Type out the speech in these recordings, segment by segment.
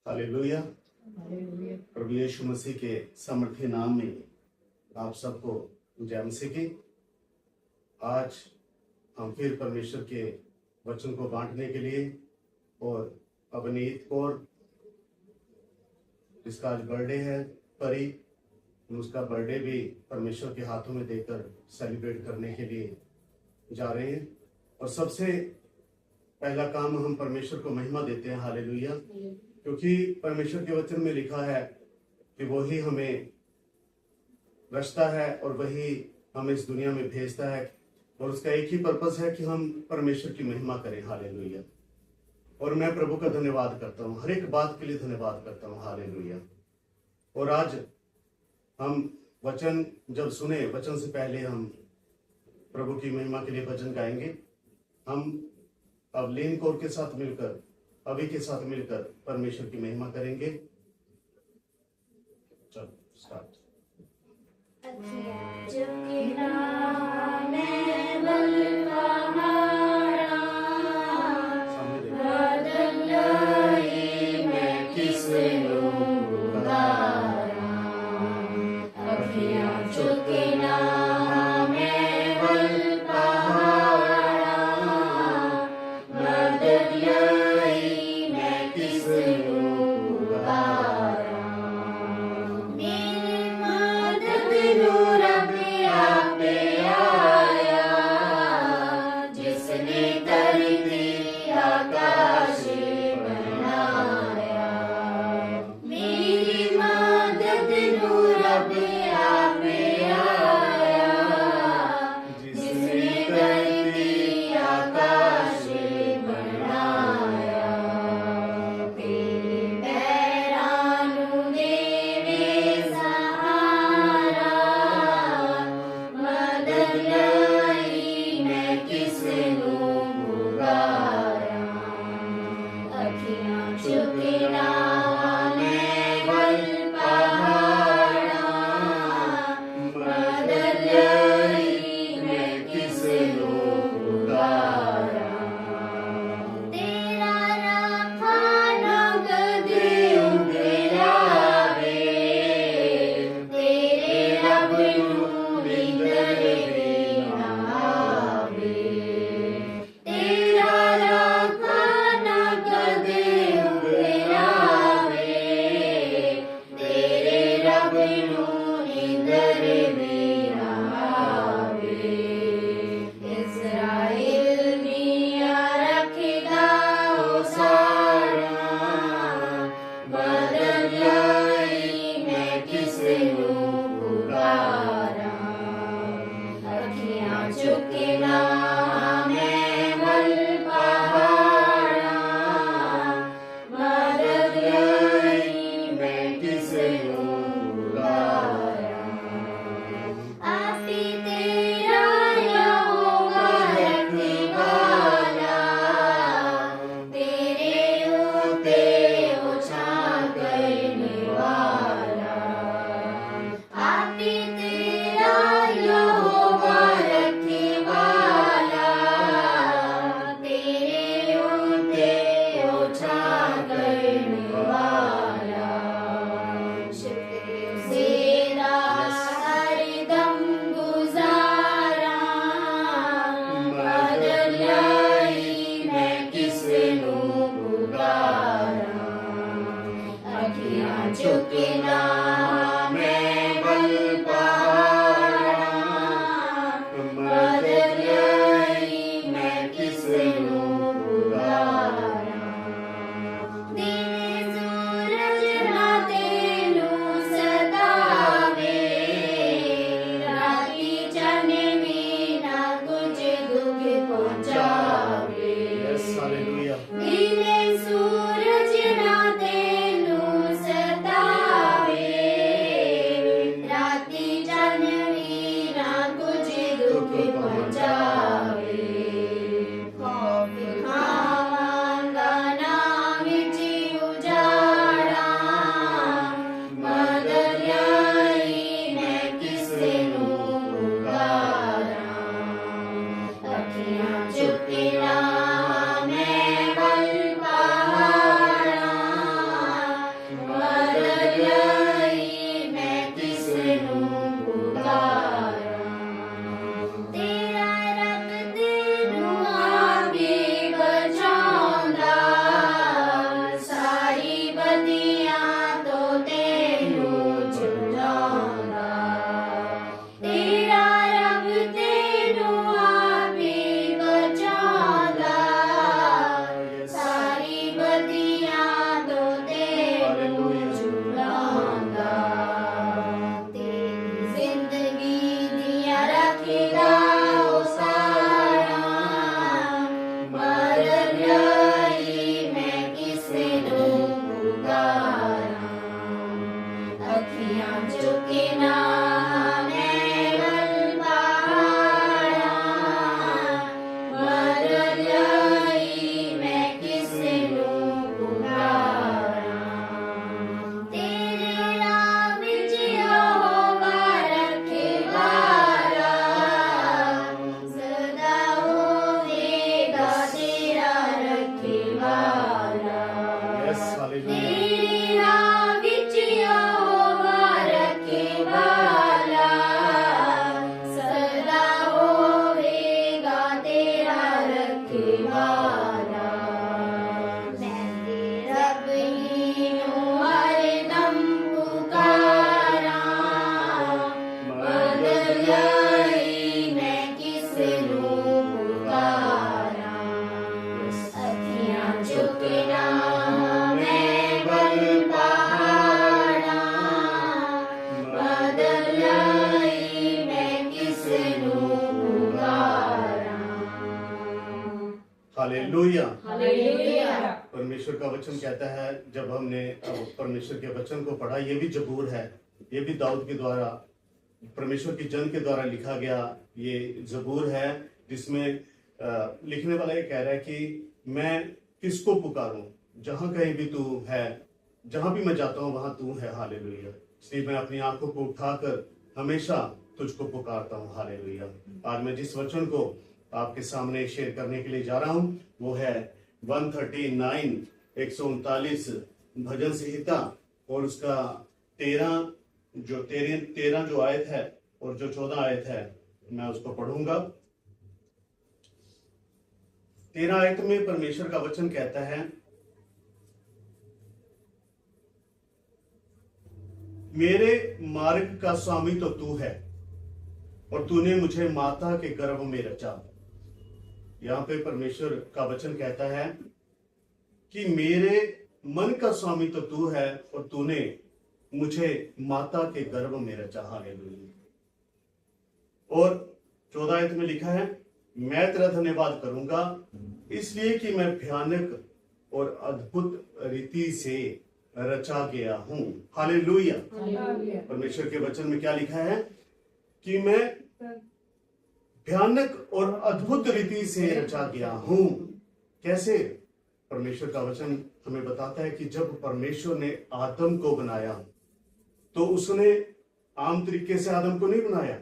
Hallelujah. प्रभु यीशु मसीह के सामर्थ्य नाम में आप सबको जय मसीह की। आज हम फिर परमेश्वर के वचन को बांटने के लिए और अवनीत कौर जिसका आज बर्थडे है परी, उसका बर्थडे भी परमेश्वर के हाथों में देकर सेलिब्रेट करने के लिए जा रहे हैं। और सबसे पहला काम हम परमेश्वर को महिमा देते हैं। हालेलुया। क्योंकि परमेश्वर के वचन में लिखा है कि वही हमें रचता है और वही हमें इस दुनिया में भेजता है, और उसका एक ही पर्पस है कि हम परमेश्वर की महिमा करें। हालेलुया। और मैं प्रभु का धन्यवाद करता हूँ, हर एक बात के लिए धन्यवाद करता हूँ। हालेलुया। और आज हम वचन जब सुने, वचन से पहले हम प्रभु की महिमा के लिए वचन गाएंगे। हम अवलीन कौर के साथ मिलकर, अभी के साथ मिलकर परमेश्वर की महिमा करेंगे। चलो स्टार्ट। सूरज ना तेनु सतावे। का वचन कहता है, जब हमने परमेश्वर के वचन को पढ़ा, ये भी जबूर है, ये भी दाऊद के द्वारा, परमेश्वर की जन के द्वारा लिखा गया ये जबूर है, जिसमें लिखने वाला ये कह रहा है कि मैं किसको पुकारूं, जहां कहीं भी तू है, जहां भी मैं जाता हूं वहां तू है, हालेलुया। इसलिए मैं अपनी आंखों को उठाकर हमेशा तुझको पुकारता हूं, हालेलुया। आज मैं जिस वचन को आपके सामने शेयर करने के लिए जा रहा हूं वो है 139 139 भजन संहिता, और उसका 13 जो आयत है और जो 14 आयत है मैं उसको पढ़ूंगा। 13 आयत में परमेश्वर का वचन कहता है, मेरे मार्ग का स्वामी तो तू है और तूने मुझे माता के गर्भ में रचा। यहां पे परमेश्वर का वचन कहता है कि मेरे मन का स्वामी तो तू है और तूने मुझे माता के गर्भ में रचा, हालेलुया। और 14 आयत में लिखा है, मैं तेरा धन्यवाद करूंगा इसलिए कि मैं भयानक और अद्भुत रीति से रचा गया हूं, हालेलुया। परमेश्वर के वचन में क्या लिखा है कि मैं भयानक और अद्भुत रीति से रचा गया हूं। कैसे? परमेश्वर का वचन हमें बताता है कि जब परमेश्वर ने आदम को बनाया तो उसने आम तरीके से आदम को नहीं बनाया,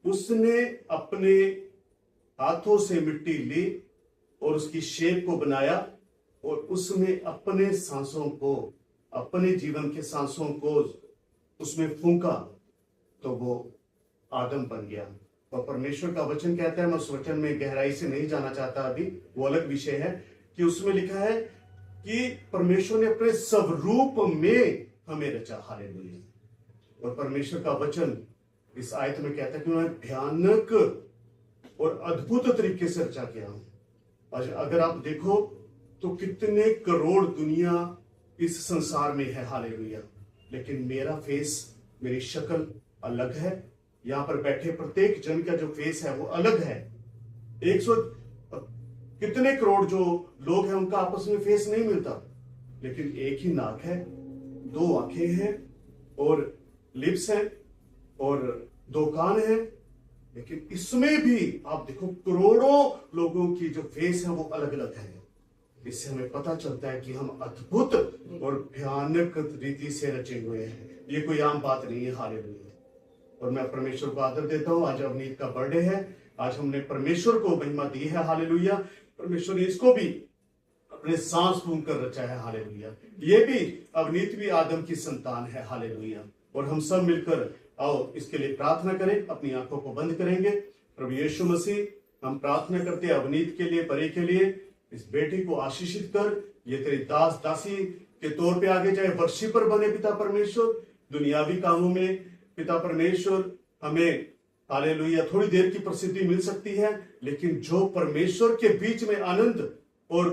उसने अपने हाथों से मिट्टी ली और उसकी शेप को बनाया और उसमें अपने सांसों को, अपने जीवन के सांसों को उसमें फूंका तो वो आदम बन गया। और परमेश्वर का वचन कहता है, मैं उस वचन में गहराई से नहीं जाना चाहता अभी, वो अलग विषय है, कि उसमें लिखा है कि परमेश्वर ने अपने स्वरूप में हमें रचा, हालेलुया। और परमेश्वर का वचन इस आयत में कहता है कि मैं भयानक और अद्भुत तरीके से रचा गया हूं। आज अगर आप देखो तो कितने करोड़ दुनिया इस संसार में है, हालेलुया, लेकिन मेरा फेस, मेरी शक्ल अलग है। यहां पर बैठे प्रत्येक जन का जो फेस है वो अलग है। 100 कितने करोड़ जो लोग हैं उनका आपस में फेस नहीं मिलता, लेकिन एक ही नाक है, 2 आंखें हैं और लिप्स हैं और 2 कान हैं, लेकिन इसमें भी आप देखो करोड़ों लोगों की जो फेस है वो अलग अलग है। इससे हमें पता चलता है कि हम अद्भुत और भयानक रीति से रचे हुए हैं। ये कोई आम बात नहीं है, हालेलुया। और मैं परमेश्वर को आदर देता हूं। आज अवनीत का बर्थडे है, आज हमने परमेश्वर को महिमा दी है, हालेलुया। परमेश्वर ने इसको भी अपने सांस फूंक कर रचा है, हालेलुया। ये भी, अवनीत भी आदम की संतान है, हालेलुया। और हम सब मिलकर आओ इसके लिए प्रार्थना करें। अपनी आंखों को बंद करेंगे। प्रभु यीशु मसीह, हम प्रार्थना करते हैं अवनीत के लिए, परी के लिए, इस बेटी को आशीषित कर, ये तेरी दास दासी के तौर पे आगे जाए, वर्शिपर बने पिता परमेश्वर। दुनियावी कामों में पिता परमेश्वर हमें, हालेलुया, थोड़ी देर की प्रसिद्धि मिल सकती है, लेकिन जो परमेश्वर के बीच में आनंद और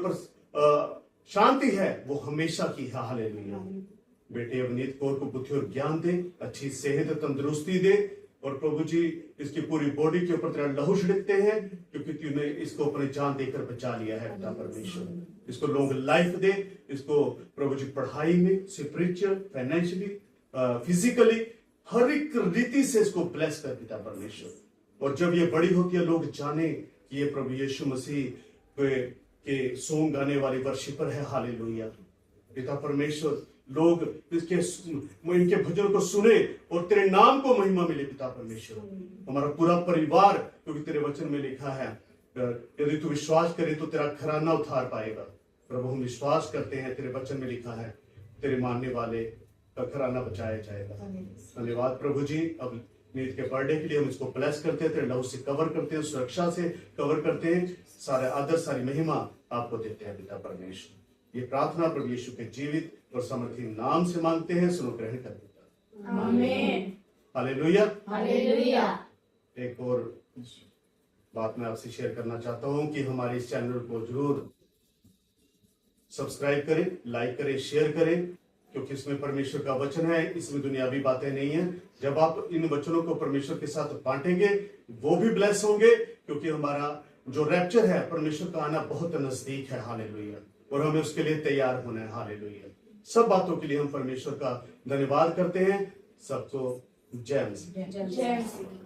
शांति है वो हमेशा की है, हालेलुया। बेटे अवनीत कौर को बुद्धि और ज्ञान दे, अच्छी सेहत तंदुरुस्ती दे, और प्रभु जी इसकी पूरी बॉडी के ऊपर तेरा लहू छिड़कते हैं, क्योंकि तूने इसको अपनी जान देकर बचा लिया है पिता परमेश्वर। इसको लॉन्ग लाइफ दे, इसको प्रभु जी पढ़ाई में, स्पिरिचुअल, फाइनेंशियली, फिजिकली, हर एक रीति से इसको ब्लेस कर पिता परमेश्वर। और जब ये बड़ी होती है लोग जाने कि ये प्रभु यीशु मसीह के सॉन्ग गाने वाली वर्शिपर है, हालेलुया। पिता परमेश्वर, लोग इनके भजन को सुने और तेरे नाम को महिमा मिले पिता परमेश्वर। हमारा पूरा परिवार, क्योंकि तेरे वचन में लिखा है यदि तू विश्वास करे तो तेरा घराना उद्धार पाएगा। प्रभु हम विश्वास करते हैं, तेरे वचन में लिखा है तेरे मानने वाले का घराना बचाया जाएगा। धन्यवाद प्रभु जी। अब नीत के बर्थडे के लिए हम इसको ब्लेस करते हैं, तेरे लहू से कवर करते हैं, सुरक्षा से कवर करते हैं, सारे आदर सारी महिमा आपको देते हैं पिता परमेश्वर। ये प्रार्थना प्रभु यीशु के जीवित और समर्थी नाम से मांगते हैं, सुनो ग्रहण कर पिता, आमीन, हालेलुया, हालेलुया। एक और बात मैं आपसे शेयर करना चाहता हूं कि हमारे इस चैनल को जरूर सब्सक्राइब करें, लाइक करें, शेयर करें, क्योंकि इसमें परमेश्वर का वचन है, इसमें दुनियावी बातें नहीं है। जब आप इन वचनों को परमेश्वर के साथ बांटेंगे वो भी ब्लेस होंगे, क्योंकि हमारा जो रैप्चर है, परमेश्वर का आना बहुत नजदीक है, हालेलुया। और हमें उसके लिए तैयार होना है। हालेलुया। सब बातों के लिए हम परमेश्वर का धन्यवाद करते हैं। सबको जय मसीह। जय मसीह।